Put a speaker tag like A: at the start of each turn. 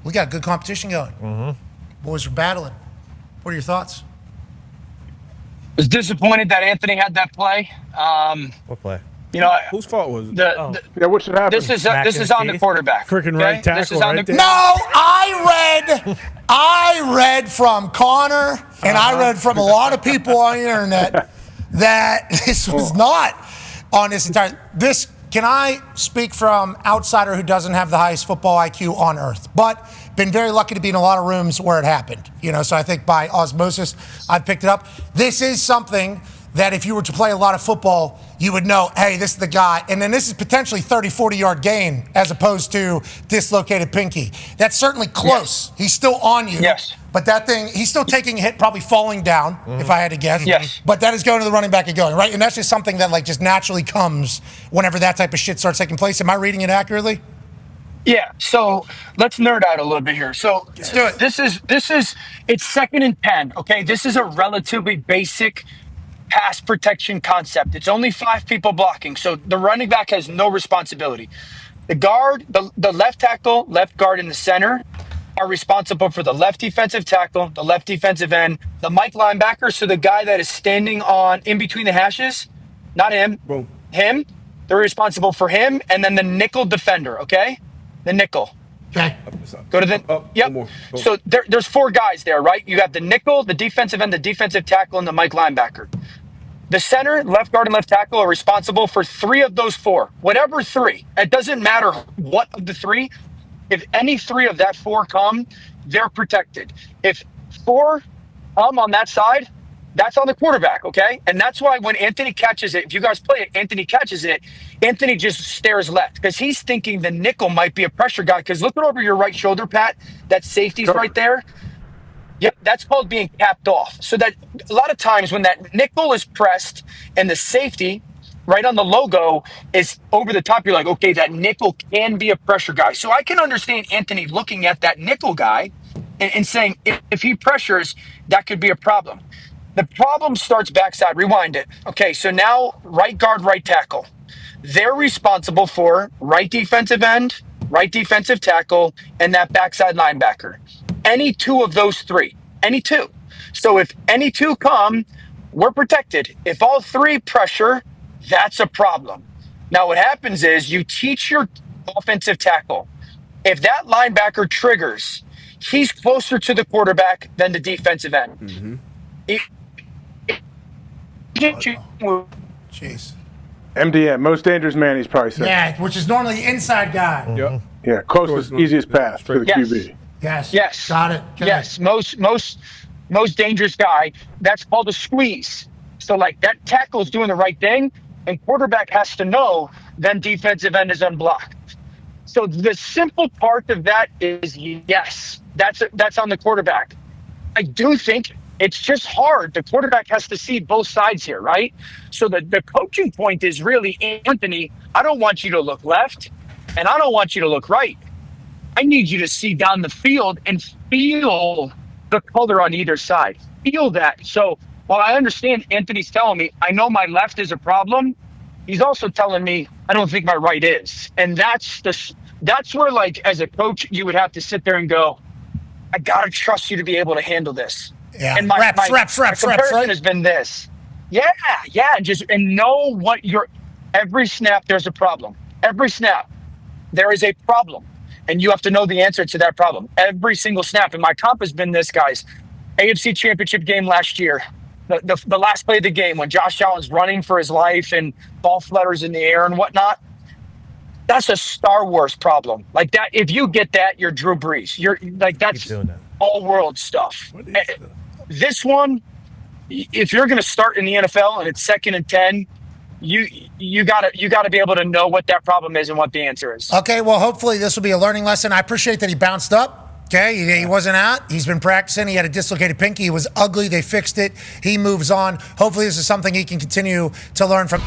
A: We got good competition going. Boys are battling. What are your thoughts?
B: Was disappointed that Anthony had that play.
C: What play?
D: Whose fault was it?
E: What should happen?
B: This is on the quarterback.
D: Freaking right tackle.
B: This is on
D: right
B: the
D: there.
A: No, I read from Connor, and I read from a lot of people on the internet that this was not on this entire. Can I speak from outsider who doesn't have the highest football IQ on earth, but been very lucky to be in a lot of rooms where it happened. So I think by osmosis, I've picked it up. This is something that if you were to play a lot of football, you would know, hey, this is the guy. And then this is potentially 30, 40-yard gain as opposed to dislocated pinky. That's certainly close.
B: Yes.
A: He's still on you.
B: Yes.
A: But that thing, he's still taking a hit, probably falling down, if I had to guess.
B: Yes.
A: But that is going to the running back and going, right? And that's just something that, just naturally comes whenever that type of shit starts taking place. Am I reading it accurately?
B: Yeah, so let's nerd out a little bit here. So
A: Let's do it.
B: This is it's 2nd and 10, okay? This is a relatively basic pass protection concept. It's only 5 people blocking, so the running back has no responsibility. The guard, the left tackle, left guard, and the center are responsible for the left defensive tackle, the left defensive end, the Mike linebacker, so the guy that is standing on in between the hashes, not him,
D: Boom.
B: him, they're responsible for him, and then the nickel defender, okay? The nickel.
A: Okay.
B: Go to the yep. So there's 4 guys there, right? You got the nickel, the defensive end, the defensive tackle, and the Mike linebacker. The center, left guard, and left tackle are responsible for 3 of those 4. Whatever 3. It doesn't matter what of the 3. If any 3 of that 4 come, they're protected. If 4 come on that side, that's on the quarterback, okay? And that's why when Anthony catches it, if you guys play it, Anthony catches it, Anthony just stares left because he's thinking the nickel might be a pressure guy. Because looking over your right shoulder, Pat, that safety's right there. Yep, that's called being capped off. So that a lot of times when that nickel is pressed and the safety right on the logo is over the top, you're like, okay, that nickel can be a pressure guy. So I can understand Anthony looking at that nickel guy and saying if he pressures, that could be a problem. The problem starts backside. Rewind it. Okay, so now right guard, right tackle. They're responsible for right defensive end, right defensive tackle, and that backside linebacker. Any 2 of those 3. Any 2. So if any 2 come, we're protected. If all 3 pressure, that's a problem. Now what happens is you teach your offensive tackle. If that linebacker triggers, he's closer to the quarterback than the defensive end.
A: Jeez.
E: MDM, most dangerous man, he's probably saying.
A: Yeah, which is normally the inside guy.
D: Yep.
E: Yeah, closest, easiest pass to the QB.
A: Yes.
B: Yes.
A: Got it. Okay.
B: Yes. Most dangerous guy. That's called a squeeze. So that tackle's doing the right thing, and quarterback has to know. Then defensive end is unblocked. So the simple part of that is yes, that's on the quarterback. I do think it's just hard. The quarterback has to see both sides here, right? So the coaching point is really, Anthony, I don't want you to look left, and I don't want you to look right. I need you to see down the field and feel the color on either side. Feel that. So while I understand Anthony's telling me, I know my left is a problem, he's also telling me, I don't think my right is. And that's where, as a coach, you would have to sit there and go, I got to trust you to be able to handle this.
A: Yeah.
B: And my
A: reps,
B: comparison
A: right?
B: has been this. Yeah. And know what every snap, there's a problem. Every snap, there is a problem. And you have to know the answer to that problem. Every single snap. And my comp has been this, guys. AFC Championship game last year. The last play of the game when Josh Allen's running for his life and ball flutters in the air and whatnot. That's a Star Wars problem. That, if you get that, you're Drew Brees. You're that's all world stuff. This one, if you're going to start in the NFL and it's 2nd and 10, you gotta be able to know what that problem is and what the answer is.
A: Okay, well, hopefully this will be a learning lesson. I appreciate that he bounced up. Okay, he wasn't out. He's been practicing. He had a dislocated pinky. It was ugly. They fixed it. He moves on. Hopefully this is something he can continue to learn from.